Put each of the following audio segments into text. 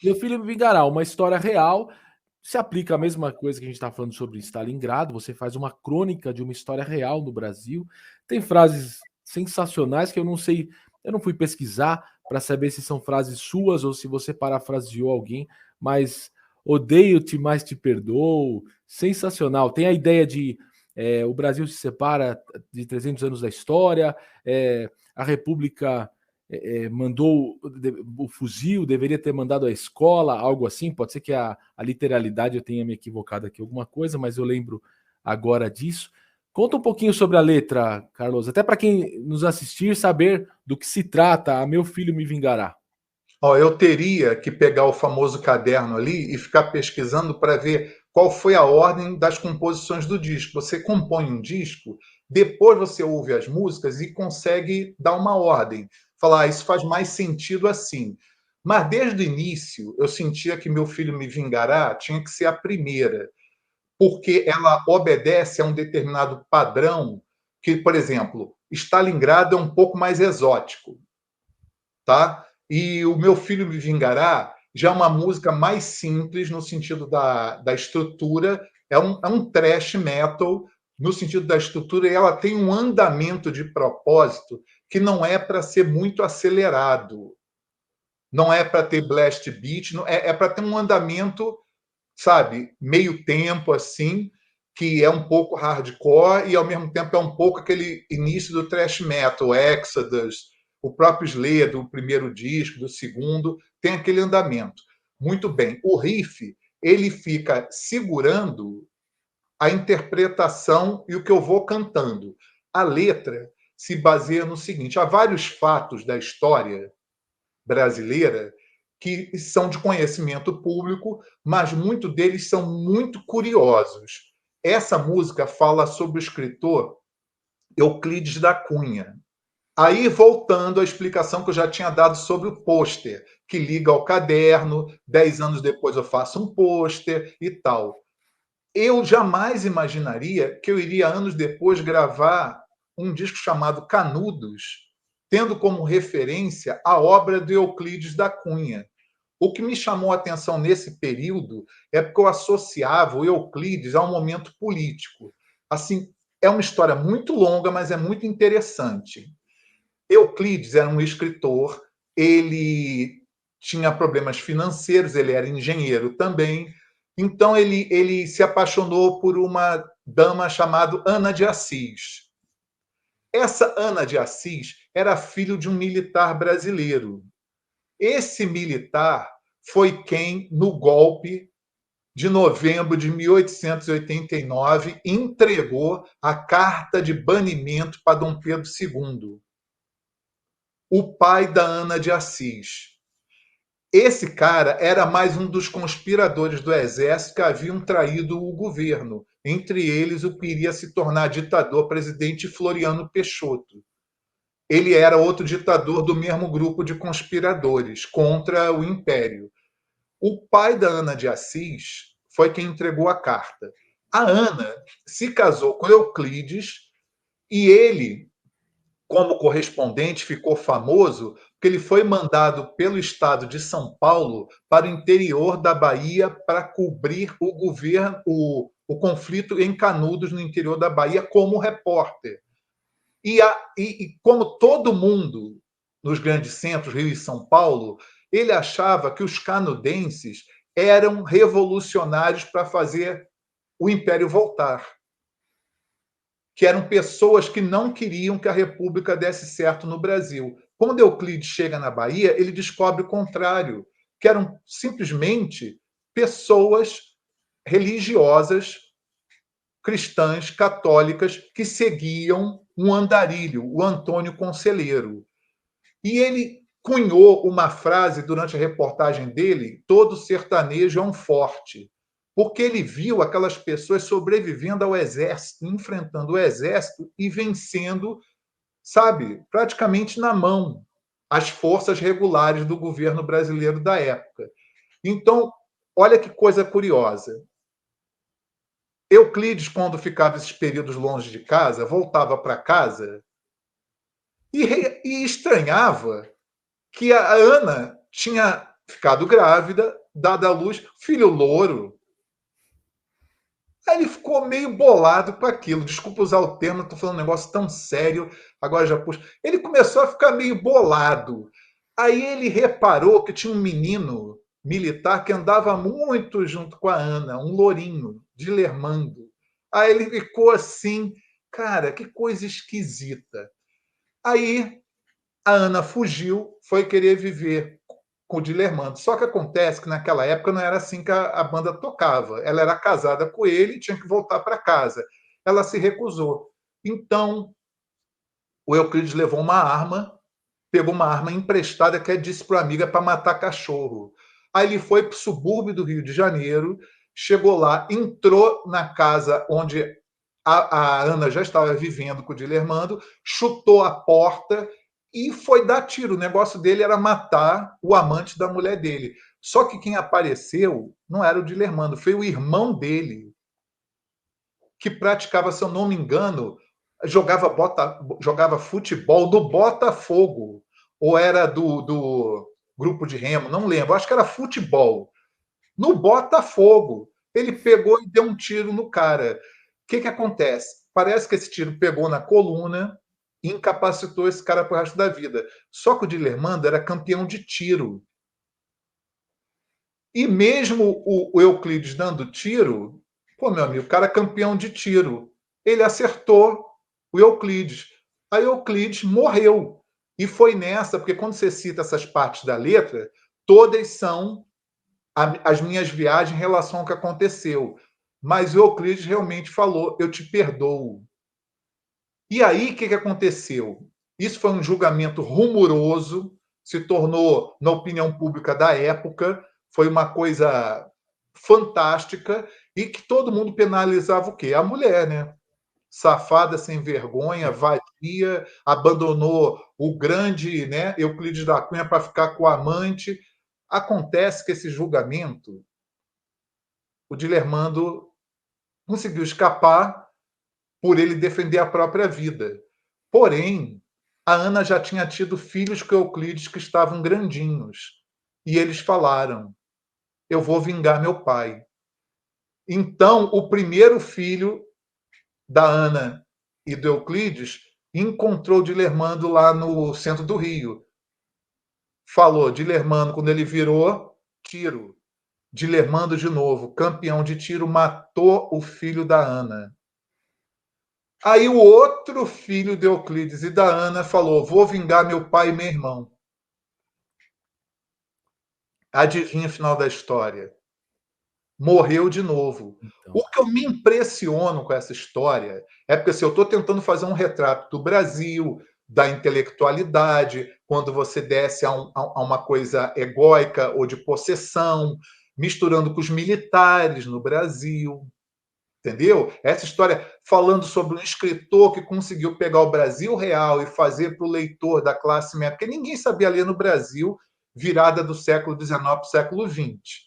Meu Filho Me Vingará, uma história real. Se aplica a mesma coisa que a gente está falando sobre Stalingrado, você faz uma crônica de uma história real no Brasil. Tem frases sensacionais que eu não sei, eu não fui pesquisar para saber se são frases suas ou se você parafraseou alguém, mas odeio-te, mas te perdoo. Sensacional. Tem a ideia de o Brasil se separa de 300 anos da história, a República mandou o fuzil, deveria ter mandado a escola, algo assim. Pode ser que a literalidade eu tenha me equivocado aqui, alguma coisa, mas eu lembro agora disso. Conta um pouquinho sobre a letra, Carlos, até para quem nos assistir saber do que se trata a Meu Filho Me Vingará. Ó, eu teria que pegar o famoso caderno ali e ficar pesquisando para ver qual foi a ordem das composições do disco. Você compõe um disco, depois você ouve as músicas e consegue dar uma ordem. Falar, isso faz mais sentido assim. Mas desde o início eu sentia que Meu Filho Me Vingará tinha que ser a primeira, porque ela obedece a um determinado padrão que, por exemplo, Stalingrado é um pouco mais exótico, tá? E o Meu Filho Me Vingará já é uma música mais simples no sentido da estrutura, é um thrash metal no sentido da estrutura, e ela tem um andamento de propósito que não é para ser muito acelerado, não é para ter blast beat, é para ter um andamento, sabe, meio tempo assim, que é um pouco hardcore e ao mesmo tempo é um pouco aquele início do thrash metal, Exodus, o próprio Slayer do primeiro disco, do segundo, tem aquele andamento. Muito bem, o riff, ele fica segurando a interpretação e o que eu vou cantando. A letra se baseia no seguinte: há vários fatos da história brasileira que são de conhecimento público, mas muitos deles são muito curiosos. Essa música fala sobre o escritor Euclides da Cunha. Aí, voltando à explicação que eu já tinha dado sobre o pôster, que liga ao caderno, 10 anos depois eu faço um pôster e tal. Eu jamais imaginaria que eu iria, anos depois, gravar um disco chamado Canudos, tendo como referência a obra de Euclides da Cunha. O que me chamou a atenção nesse período é porque eu associava o Euclides a um momento político. Assim, é uma história muito longa, mas é muito interessante. Euclides era um escritor, ele tinha problemas financeiros, ele era engenheiro também, então ele se apaixonou por uma dama chamada Ana de Assis. Essa Ana de Assis era filho de um militar brasileiro. Esse militar foi quem, no golpe de novembro de 1889, entregou a carta de banimento para Dom Pedro II, o pai da Ana de Assis. Esse cara era mais um dos conspiradores do exército que haviam traído o governo, entre eles o que iria se tornar ditador, presidente Floriano Peixoto. Ele era outro ditador do mesmo grupo de conspiradores contra o Império. O pai da Ana de Assis foi quem entregou a carta. A Ana se casou com Euclides e ele, como correspondente, ficou famoso porque ele foi mandado pelo estado de São Paulo para o interior da Bahia para cobrir o governo, o conflito em Canudos, no interior da Bahia, como repórter. E como todo mundo nos grandes centros, Rio e São Paulo, ele achava que os canudenses eram revolucionários para fazer o império voltar, que eram pessoas que não queriam que a República desse certo no Brasil. Quando Euclides chega na Bahia, ele descobre o contrário, que eram simplesmente pessoas religiosas, cristãs, católicas, que seguiam um andarilho, o Antônio Conselheiro. E ele cunhou uma frase durante a reportagem dele: todo sertanejo é um forte. Porque ele viu aquelas pessoas sobrevivendo ao exército, enfrentando o exército e vencendo, sabe, praticamente na mão, as forças regulares do governo brasileiro da época. Então, olha que coisa curiosa. Euclides, quando ficava esses períodos longe de casa, voltava para casa e estranhava que a Ana tinha ficado grávida, dado à luz, filho louro. Aí ele ficou meio bolado com aquilo. Desculpa usar o termo, estou falando um negócio tão sério, agora já puxo. Ele começou a ficar meio bolado. Aí ele reparou que tinha um menino militar que andava muito junto com a Ana, um lourinho, Dilermando. Aí ele ficou assim, cara, que coisa esquisita. Aí a Ana fugiu, foi querer viver com o Dilermando. Só que acontece que naquela época não era assim que a banda tocava. Ela era casada com ele e tinha que voltar para casa. Ela se recusou. Então, o Euclides levou uma arma, pegou uma arma emprestada que disse para a amiga para matar cachorro. Aí ele foi para o subúrbio do Rio de Janeiro, chegou lá, entrou na casa onde a Ana já estava vivendo com o Dilermando, chutou a porta e foi dar tiro. O negócio dele era matar o amante da mulher dele. Só que quem apareceu não era o Dilermando, foi o irmão dele, que praticava, se eu não me engano, jogava futebol do Botafogo, ou era do grupo de remo, não lembro, acho que era futebol. No Botafogo, ele pegou e deu um tiro no cara. O que acontece? Parece que esse tiro pegou na coluna e incapacitou esse cara para o resto da vida. Só que o Dilermando era campeão de tiro. E mesmo o Euclides dando tiro, pô, meu amigo, o cara é campeão de tiro. Ele acertou o Euclides. Aí Euclides morreu. E foi nessa, porque quando você cita essas partes da letra, todas são as minhas viagens em relação ao que aconteceu. Mas o Euclides realmente falou: eu te perdoo. E aí, o que aconteceu? Isso foi um julgamento rumoroso, se tornou, na opinião pública da época, foi uma coisa fantástica e que todo mundo penalizava o quê? A mulher, né? Safada, sem vergonha, vadia, abandonou o grande, né, Euclides da Cunha para ficar com o amante. Acontece que esse julgamento, o Dilermando conseguiu escapar por ele defender a própria vida. Porém, a Ana já tinha tido filhos com Euclides que estavam grandinhos. E eles falaram: eu vou vingar meu pai. Então, o primeiro filho da Ana e do Euclides encontrou Dilermando lá no centro do Rio. Falou, Dilermando, quando ele virou, tiro. Dilermando de novo, campeão de tiro, matou o filho da Ana. Aí o outro filho de Euclides e da Ana falou: vou vingar meu pai e meu irmão. Adivinha o final da história? Morreu de novo. Então, O que eu me impressiono com essa história é porque assim, eu estou tentando fazer um retrato do Brasil, da intelectualidade, quando você desce a uma coisa egóica ou de possessão, misturando com os militares no Brasil. Entendeu? Essa história falando sobre um escritor que conseguiu pegar o Brasil real e fazer para o leitor da classe média, porque ninguém sabia ler no Brasil, virada do século XIX para o século XX.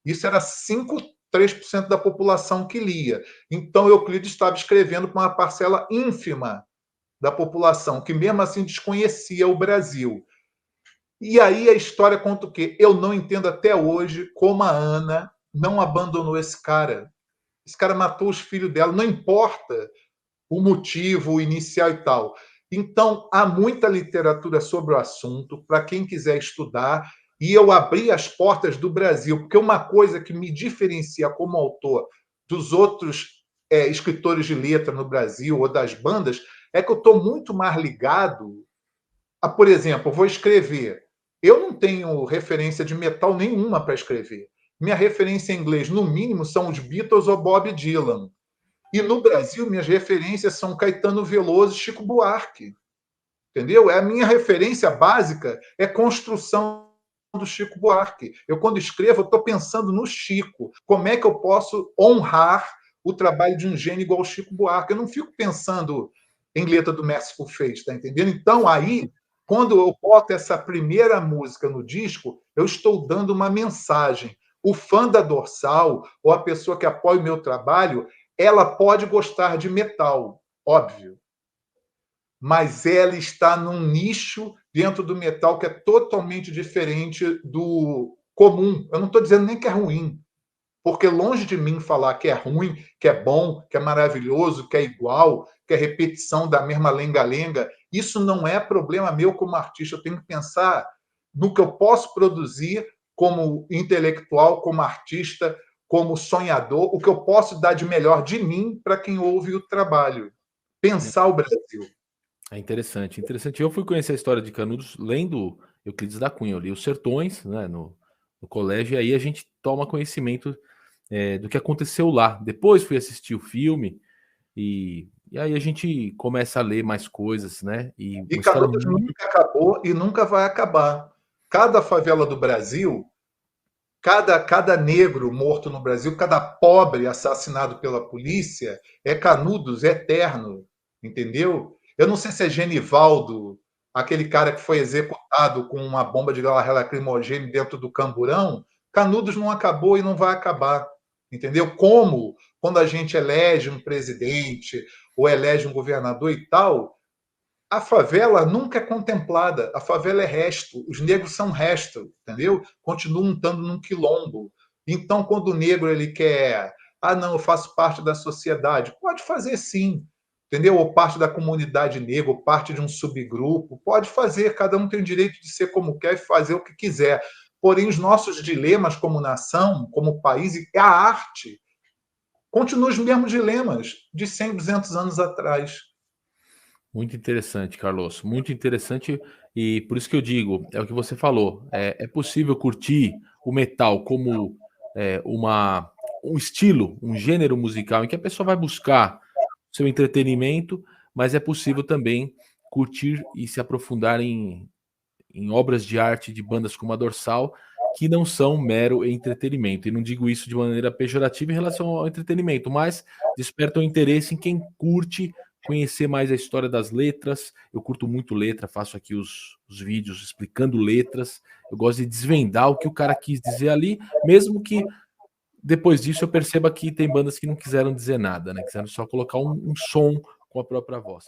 Isso era 5, 3% da população que lia. Então, Euclides estava escrevendo para uma parcela ínfima da população, que mesmo assim desconhecia o Brasil. E aí a história conta o quê? Eu não entendo até hoje como a Ana não abandonou esse cara. Esse cara matou os filhos dela, não importa o motivo o inicial e tal. Então, há muita literatura sobre o assunto, para quem quiser estudar, e eu abri as portas do Brasil, porque uma coisa que me diferencia como autor dos outros escritores de letra no Brasil ou das bandas é que eu estou muito mais ligado a, por exemplo, eu vou escrever. Eu não tenho referência de metal nenhuma para escrever. Minha referência em inglês, no mínimo, são os Beatles ou Bob Dylan. E no Brasil, minhas referências são Caetano Veloso e Chico Buarque. Entendeu? A minha referência básica é construção do Chico Buarque. Eu, quando escrevo, estou pensando no Chico. Como é que eu posso honrar o trabalho de um gênio igual o Chico Buarque? Eu não fico pensando em letra do Merciful Fate, está entendendo? Então, aí, quando eu boto essa primeira música no disco, eu estou dando uma mensagem. O fã da Dorsal, ou a pessoa que apoia o meu trabalho, ela pode gostar de metal, óbvio, mas ela está num nicho dentro do metal que é totalmente diferente comum. Eu não estou dizendo nem que é ruim, porque longe de mim falar que é ruim, que é bom, que é maravilhoso, que é igual, que é repetição da mesma lenga-lenga, isso não é problema meu como artista. Eu tenho que pensar no que eu posso produzir como intelectual, como artista, como sonhador, o que eu posso dar de melhor de mim para quem ouve o trabalho. Pensar o Brasil. É interessante, interessante. Eu fui conhecer a história de Canudos lendo Euclides da Cunha. Eu li Os Sertões, né, no colégio, e aí a gente toma conhecimento do que aconteceu lá. Depois fui assistir o filme e aí a gente começa a ler mais coisas, né? E E uma história Canudos muito. nunca acabou e nunca vai acabar. Cada favela do Brasil, cada negro morto no Brasil, cada pobre assassinado pela polícia, é Canudos, é eterno, entendeu? Eu não sei se é Genivaldo, aquele cara que foi executado com uma bomba de gás lacrimogêneo dentro do Camburão. Canudos não acabou e não vai acabar, entendeu? Como quando a gente elege um presidente ou elege um governador e tal, a favela nunca é contemplada, a favela é resto, os negros são resto, entendeu? Continuam estando num quilombo. Então, quando o negro ele quer, não, eu faço parte da sociedade, pode fazer sim, entendeu? Ou parte da comunidade negra, ou parte de um subgrupo, pode fazer, cada um tem o direito de ser como quer e fazer o que quiser. Porém, os nossos dilemas como nação, como país, é a arte. Continuam os mesmos dilemas de 100, 200 anos atrás. Muito interessante, Carlos. Muito interessante. E por isso que eu digo, é o que você falou. É possível curtir o metal como um estilo, um gênero musical em que a pessoa vai buscar seu entretenimento, mas é possível também curtir e se aprofundar em obras de arte de bandas como a Dorsal, que não são mero entretenimento. E não digo isso de maneira pejorativa em relação ao entretenimento, mas despertam interesse em quem curte conhecer mais a história das letras. Eu curto muito letra, faço aqui os vídeos explicando letras. Eu gosto de desvendar o que o cara quis dizer ali, mesmo que depois disso eu perceba que tem bandas que não quiseram dizer nada, né? Quiseram só colocar um som com a própria voz.